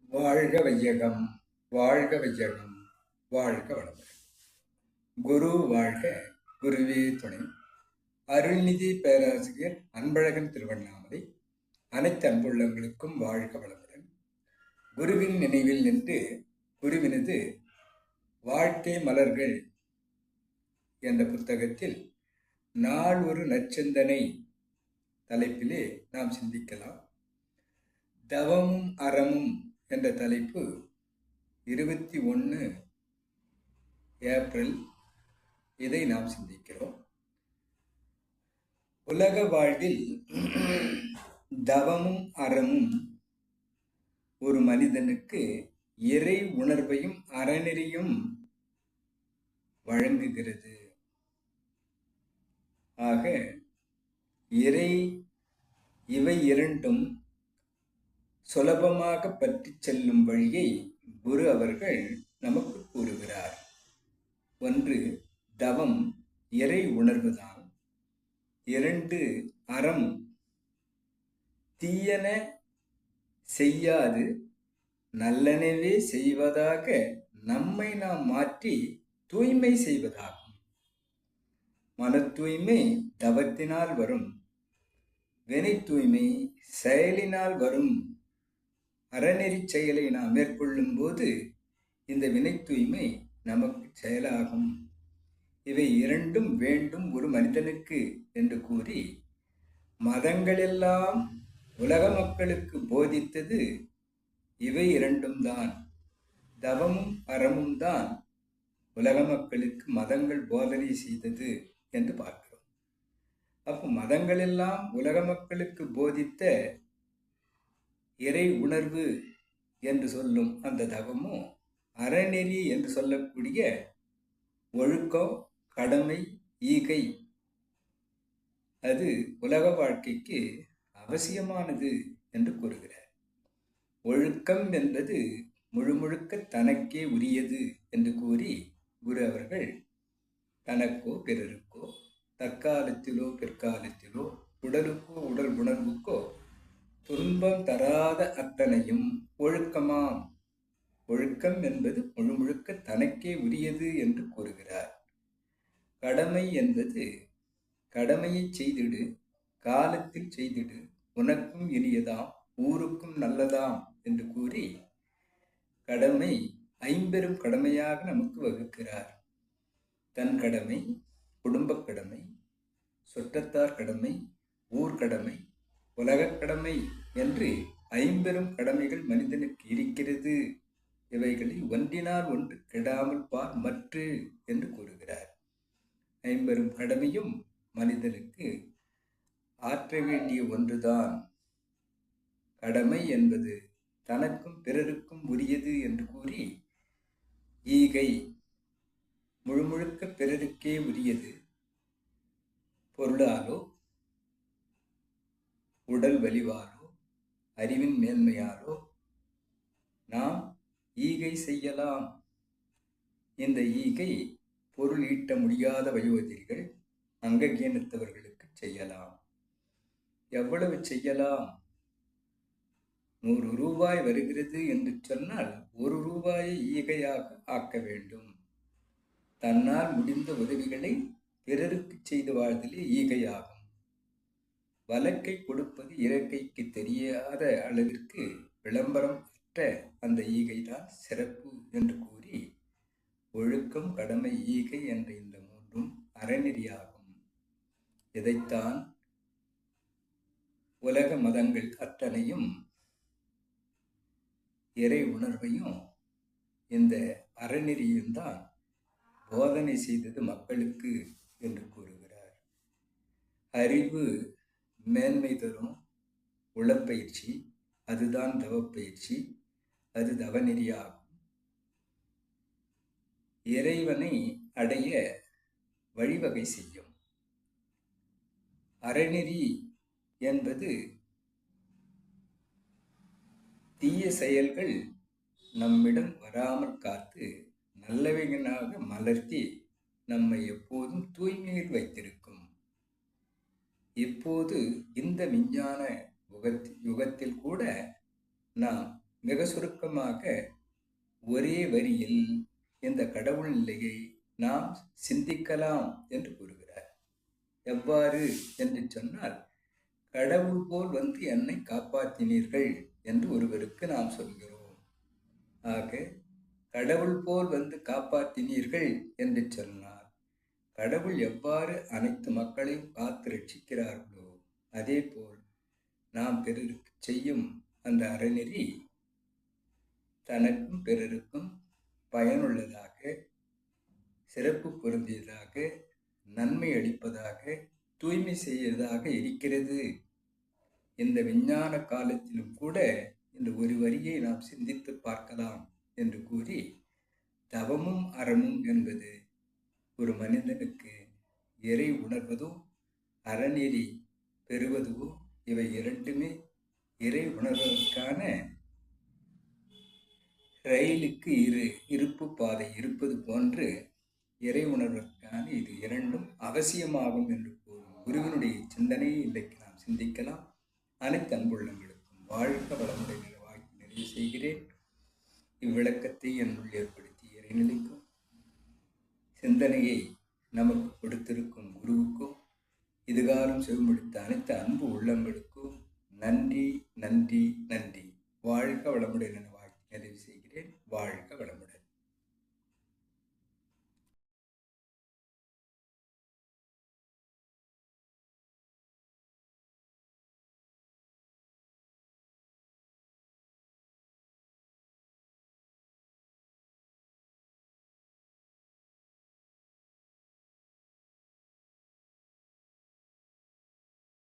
வாழ்க வையகம், வாழ்க வையகம், வாழ்க வளமுடன். குரு வாழ்க, குருவே துணை. அருள்நிதி பேராசிரியர் அன்பழகன் திருவண்ணாமலை. அனைத்து அன்புள்ளங்களுக்கும் வாழ்க வளமுடன். குருவின் நினைவில் நின்று குருவினது வாழ்க்கை மலர்கள் என்ற புத்தகத்தில் நாள் ஒரு நற்சிந்தனை தலைப்பிலே நாம் சிந்திக்கலாம். தவமும் அறமும் என்ற தலைப்பு 21 ஏப்ரல் இதை நாம் சிந்திக்கிறோம். உலக வாழ்வில் தவமும் அறமும் ஒரு மனிதனுக்கு இறை உணர்வையும் அறநெறியும் வழங்குகிறது. ஆக இவை இரண்டும் சுலபமாக பற்றி செல்லும் வழியை குரு அவர்கள் நமக்கு கூறுகிறார். ஒன்று தவம், இறை உணர்வுதான். 2 அறம், தீயன செய்யாது நல்லனவே செய்வதாக நம்மை நாம் மாற்றி தூய்மை செய்வதாகும். மன தூய்மை தவத்தினால் வரும், வினை தூய்மை செயலினால் வரும். அறநெறி செயலை நாம் மேற்கொள்ளும் போது இந்த வினை தூய்மை நமக்கு செயலாகும். இவை இரண்டும் வேண்டும் ஒரு மனிதனுக்கு என்று கூறி மதங்களெல்லாம் உலக மக்களுக்கு போதித்தது இவை இரண்டும் தான். தவமும் அறமும் தான் உலக மக்களுக்கு மதங்கள் போதனை செய்தது என்று பார்க்கிறோம். அப்போ மதங்களெல்லாம் உலக மக்களுக்கு போதித்த இறை உணர்வு என்று சொல்லும் அந்த தவமும், அறநெறி என்று சொல்லக்கூடிய ஒழுக்கம், கடமை, ஈகை, அது உலக வாழ்க்கைக்கு அவசியமானது என்று கூறுகிறார். ஒழுக்கம் என்பது முழுக்க தனக்கே உரியது என்று கூறி குரு அவர்கள் தனக்கோ பிறருக்கோ, தற்காலத்திலோ பிற்காலத்திலோ, உடலுக்கோ உடல் உணர்வுக்கோ துன்பம் தராத அத்தனையும் ஒழுக்கமாம். ஒழுக்கம் என்பது முழுக்க தனக்கே உரியது என்று கூறுகிறார். கடமை என்பது கடமையை செய்திடு, காலத்தில் செய்திடு, உனக்கும் இனியதாம், ஊருக்கும் நல்லதாம் என்று கூறி கடமை 50 கடமையாக நமக்கு வகுக்கிறார். தன் கடமை, குடும்ப கடமை, சுற்றத்தார் கடமை, ஊர் கடமை, உலகக் கடமை என்று 50 கடமைகள் மனிதனுக்கு இருக்கிறது. இவைகளை ஒன்றினால் ஒன்று கெடாமல் பார் மற்று என்று கூறுகிறார். 50 கடமையும் மனிதனுக்கு ஆற்ற வேண்டிய ஒன்றுதான். கடமை என்பது தனக்கும் பிறருக்கும் உரியது என்று கூறி, ஈகை முழுக்க பிறருக்கே உரியது. பொருளாலோ, உடல் வலிவாலோ, அறிவின் மேன்மையாலோ நாம் ஈகை செய்யலாம். இந்த ஈகை பொருள் ஈட்ட முடியாத வயோதிகள், அங்ககீனத்தவர்களுக்கு செய்யலாம். எவ்வளவு செய்யலாம்? 100 ரூபாய் வருகிறது என்று சொன்னால் 1 ரூபாயை ஈகையாக ஆக்க வேண்டும். தன்னால் முடிந்த உதவிகளை பிறருக்கு செய்து வாழ்தலே ஈகையாகும். வலக்கை கொடுப்பது இறக்கைக்கு தெரியாத அளவிற்கு விளம்பரம் அற்ற அந்த ஈகைதான் சிறப்பு என்று கூறி, ஒழுக்கம், கடமை, ஈகை என்ற இந்த மூன்றும் அறநெறியாகும். இதைத்தான் உலக மதங்கள் அத்தனையும் இறை உணர்வையும் இந்த அறநெறியும் தான் போதனை செய்தது மக்களுக்கு என்று கூறுகிறார். அறிவு மேன்மை தரும் உளப்பயிற்சி, அதுதான் தவப்பயிற்சி, அது தவநெறியாகும். இறைவனை அடைய வழிவகை செய்யும். அறநெறி என்பது தீய செயல்கள் நம்மிடம் வராமல் காத்து நல்லவைகளாக மலர்த்தி நம்மை எப்போதும் தூய்மையில் வைத்திருக்கும். இப்போது இந்த விஞ்ஞான யுகத்தில் கூட நாம் மிக சுருக்கமாக ஒரே வரியில் இந்த கடவுள் நிலையை நாம் சிந்திக்கலாம் என்று கூறுகிறார். எவ்வாறு என்று சொன்னால், கடவுள் போல் வந்து என்னை காப்பாற்றினீர்கள் என்று ஒருவருக்கு நாம் சொல்கிறோம். ஆக கடவுள் போல் வந்து காப்பாற்றினீர்கள் என்று சொன்னால், கடவுள் எவ்வாறு அனைத்து மக்களையும் காத்து ரட்சிக்கிறார்களோ அதே போல் நாம் பிறருக்கு செய்யும் அந்த அறநெறி தனக்கும் பிறருக்கும் பயனுள்ளதாக, சிறப்பு பொருந்தியதாக, நன்மை அளிப்பதாக, தூய்மை செய்வதாக இருக்கிறது. இந்த விஞ்ஞான காலத்திலும் கூட இந்த ஒரு வரியை நாம் சிந்தித்து பார்க்கலாம் என்று கூறி, தவமும் அறமும் என்பது ஒரு மனிதனுக்கு இறை உணர்வதோ அறநெறி பெறுவதோ இவை இரண்டுமே இறை உணர்வதற்கான ரயிலுக்கு இருப்பு பாதை இருப்பது போன்று இறை உணர்வதற்கான இது இரண்டும் அவசியமாகும் என்று கூறும் குருவினுடைய சிந்தனையை இன்றைக்கு நாம் சிந்திக்கலாம். அனைத்து அன்புள்ளங்களுக்கும் வாழ்க வளமுறை வாழ்க்கை நிறைவு செய்கிறேன். இவ்விளக்கத்தை என்னுள் ஏற்படுத்தி இறைநிலைக்கும் சிந்தனையை நமக்கு கொடுத்திருக்கும் குருவுக்கும் இதுகாலம் செவிமடுத்த அனைத்து அன்பு உள்ளங்களுக்கும் நன்றி நன்றி நன்றி. வாழ்க வளமுடன் என வாழ்க்கை நிறைவு செய்கிறேன். வாழ்க வளமுடன்.